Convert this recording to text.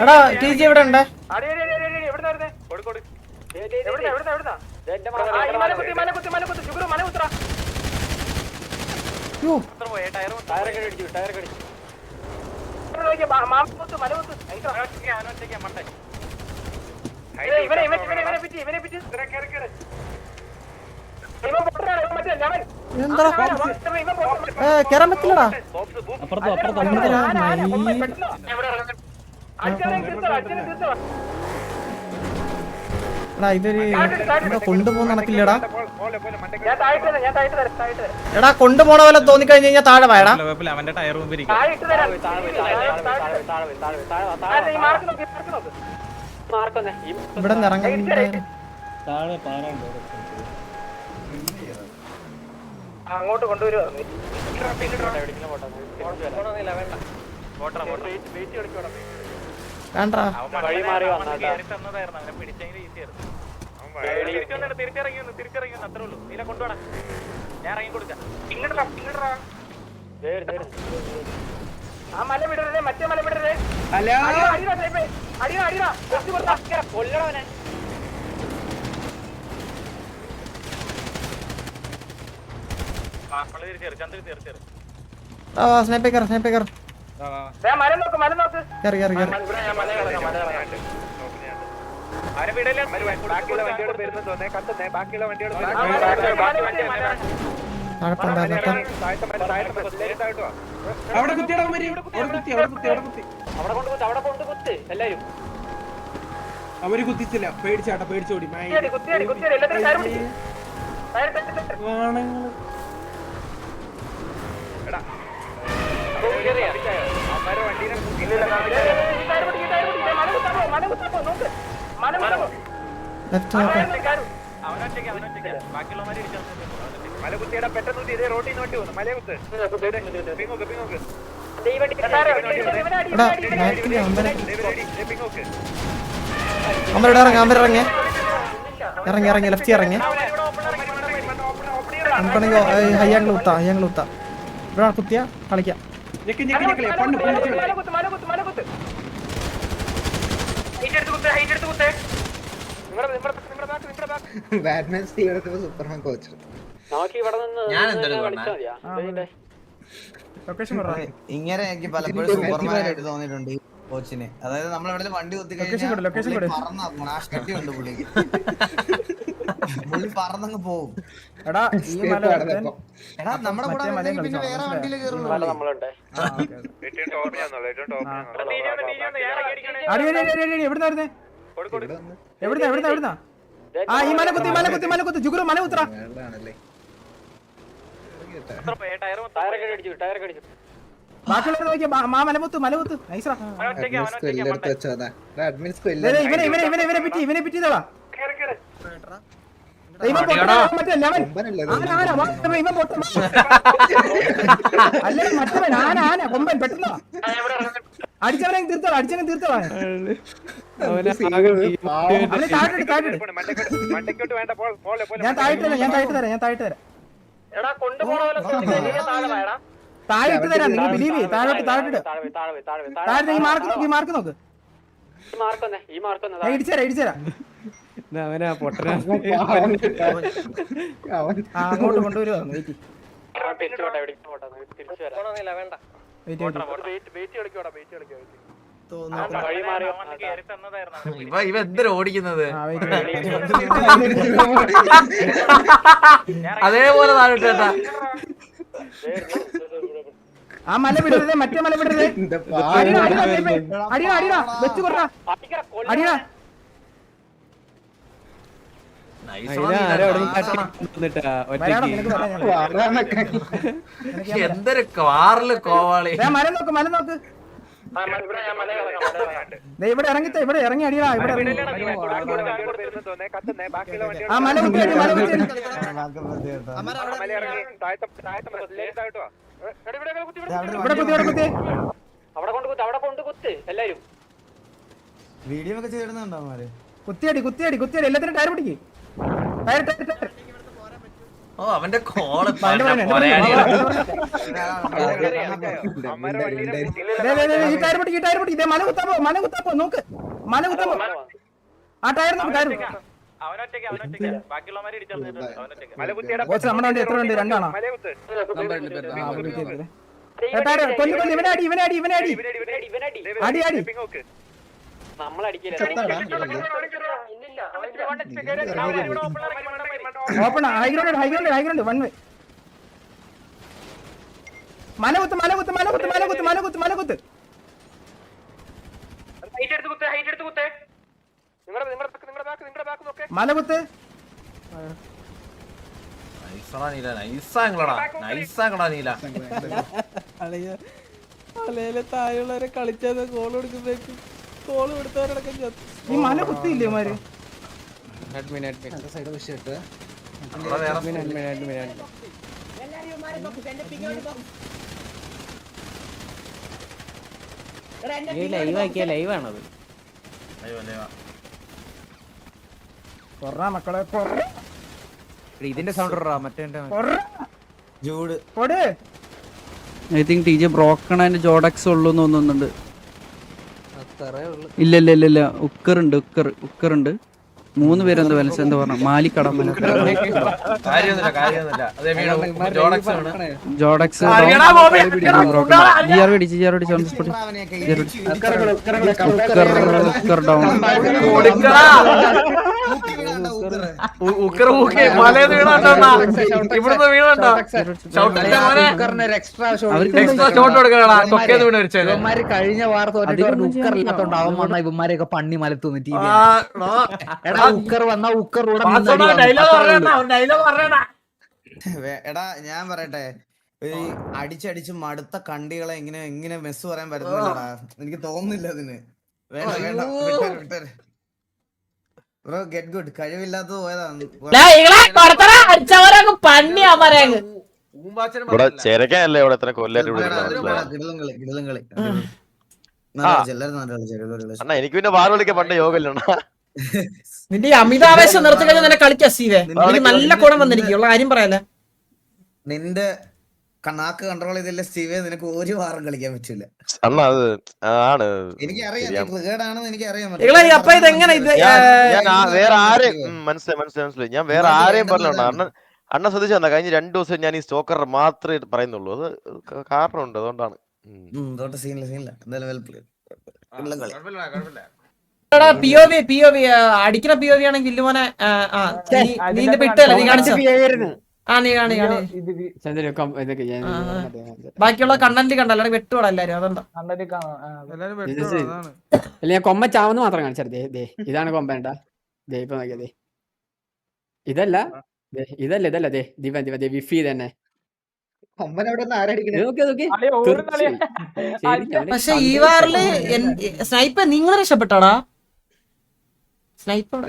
എടാ T G എവിടെ ഉണ്ട്? കേറാൻ പറ്റില്ലടാ. ഇവര് കൊണ്ടുപോകുന്ന നടക്കില്ലടാ. എടാ കൊണ്ടുപോണ പോലെ തോന്നിക്കഴിഞ്ഞ് കഴിഞ്ഞാൽ താഴെ വായടാ. ഇവിടെ നിന്ന് ഇറങ്ങി അങ്ങോട്ട് കൊണ്ടുവരുമോ? വേണ്ടാ ആ മല വിടരുതേ, മറ്റേ മല വിടരുതേ. കൊല്ലണവനെ. സ്നൈപ്പർ മല നോക്ക്, മല നോക്ക്. കേറി കേറി കേറി. അവര് കുത്തിച്ചില്ല, പേടിച്ചാട്ട പേടിച്ചോടി. ഇറങ്ങി ലെഫ്റ്റ് ഇറങ്ങി. നമുക്കാണെങ്കിൽ ഹയ്യാങ്ങൾ കുത്താ ഇവിടെ കുത്തിയ കളിക്കാം. ഇങ്ങനെ എനിക്ക് പലപ്പോഴും സൂപ്പർമാനായിട്ട് തോന്നിയിട്ടുണ്ട് കോച്ചിന്. അതായത് നമ്മളെവിടെ വണ്ടി കുത്തി കഴിഞ്ഞാൽ പുള്ളിക്ക് പുള്ളി പറന്നങ്ങ് പോവും. എടാ നമ്മുടെ കൂടെ പിന്നെ വേറെ വണ്ടിയില് കയറുള്ളൂ. എവിടുന്നാ? ആ ഈ മല കുത്തി ജുഗുറു മല കുത്തറ. ബാക്കിയുള്ളത് നോക്കിയാ മലമുത്ത് നൈസാ. ഇവനെ പിറ്റിയതാ. കൊമ്പൻ പെട്ടെന്ന് അടിച്ചവനെ തീർത്തള. ഞാൻ താഴ്ത്തു തരാം. താഴെ തരാം. നിങ്ങൾ ബിലീവ് ചെയ്യ്. താഴെ ഈ മാർക്ക് നോക്ക്. ഇടിച്ചേരാ. അങ്ങോട്ട് കൊണ്ടുവരുവാ. ഇവ എന്തിനാ ഓടിക്കുന്നത്? അതേപോലെ താഴോട്ടാ. ആ മല വിടരുതേ, മറ്റേ മല വിടരുതേ. അടിയാ വെച്ച് കൊറ. അടിയാ എന്തൊരു കാറില് കോവാളി. മല നോക്ക്. ഇവിടെ ഇറങ്ങി അടിയാ. ഇവിടെ ആ മല കുത്തി. വീഡിയോ ഒക്കെ ചെയ്തിടുന്നുണ്ടോ അവന്മാര്? കുത്തിയടി എല്ലാത്തിനും ടയർ പിടിക്ക്. ഓ അവന്റെ കോള് അവന്റെ പറയുന്നത് എന്റെ ഈ ടയർ പൊട്ടി ഇതേ മല കുത്താപ്പോ നോക്ക് മല കുത്താപ്പോ ആ ടയർ നോക്ക് ടയർ കോച്ച് നമ്മുടെ വണ്ടി എത്ര ഉണ്ട് രണ്ടാണോ കൊല്ലി ഇവനെ അടി അടി ഓപ്പൺ ഹൈഗ്രൗണ്ട് വൺ വേ മലകുത്ത് മലകുത്ത് അലയിലെ താഴെയുള്ളവരെ കളിച്ചത് ഗോൾ കൊടുക്കുമ്പോഴേക്കും ഗോൾ കൊടുത്തവരടക്കം ഈ മല കുത്തിയില്ലേ മാര് ലൈവാക്കിയ ലൈവാണത് മക്കളെ ഇതിന്റെ സൗണ്ട് മറ്റേ I think T J broken and ജോഡക്സ് ഉള്ളൂ എന്ന് തോന്നുന്നുണ്ട്. ഇല്ല ഉക്കറുണ്ട് 3 പേരെന്താ ബാലൻസ് എന്താ പറഞ്ഞ മാലിക്കടമ്പല ജോഡക്സ് കഴിഞ്ഞ വാർത്ത ഉക്കറില്ലാത്തോണ്ട് അവൻ വന്ന ഇവന്മാരെയൊക്കെ പണ്ണി മലത്തുന്നു ടീം ഉക്കർ വന്ന ഉക്കറിലൂടെ എടാ ഞാൻ പറയട്ടെ ഈ അടിച്ചടിച്ച് മടുത്ത കണ്ടികളെ ഇങ്ങനെ മെസ്സ് പറയാൻ പറ്റുന്നില്ലടാ എനിക്ക് തോന്നുന്നില്ല അതിന് വേണ്ട ബ്രോ ഗെറ്റ് ഗുഡ് കഴിവില്ലാത്തത് പോയതാണ് ചേരക്കാനല്ലേ ഇവിടെ എത്ര കൊല്ലായിട്ട് അണ്ണാ എനിക്ക് പിന്നെ വാർ വിളിക്കാൻ പണ്ട യോഗയില്ലണ്ണ നിന്റെ അമിതാവേശം നിർത്തി കഴിഞ്ഞാൽ നിന്നെ കളിക്കാം സീവേ എനിക്ക് നല്ല ഗുണം വന്നിരിക്കും കാര്യം പറയാല നിന്റെ നാക്ക് കൺട്രോൾ ചെയ്തില്ല സ്റ്റീവേ നിനക്ക് ഒരു വാറും കളിക്കാൻ പറ്റൂല അണ്ണാ അത് ആണ് എനിക്കറിയാം കേടാണെന്ന് എനിക്കറിയാം അപ്പൊ ഇതെങ്ങനെ വേറെ ആരെയും മനസ്സിലായി ഞാൻ വേറെ ആരെയും പറഞ്ഞോണ്ട അണ്ണ ശ്രദ്ധിച്ചു തന്നാ കഴിഞ്ഞ 2 ദിവസം ഞാൻ ഈ സ്റ്റോക്കർ മാത്രമേ പറയുന്നുള്ളൂ അത് കാരണമുണ്ട് അതുകൊണ്ടാണ് POV അടിക്കുന്ന POV ആണെങ്കിൽ ഇല്ലുമോനെ നീന്റെ പിട്ടല്ല നീ കാണിച്ച ബാക്കിയുള്ള കണ്ടന്റ് കണ്ടല്ലോ വെട്ടുകൂടാ എല്ലാരും അതുകൊണ്ടാ ഞാൻ കൊമ്പ ചാവന്ന് മാത്രം കാണിച്ചേ ഇതാണ് കൊമ്പേണ്ട ഇപ്പൊ നോക്കിയതേ ഇതല്ല വിഫി തന്നെ പക്ഷെ ഈ വാറില് സ്നൈപ്പർ നിങ്ങൾ രക്ഷപ്പെട്ടാടാ സ്നൈപ്പർ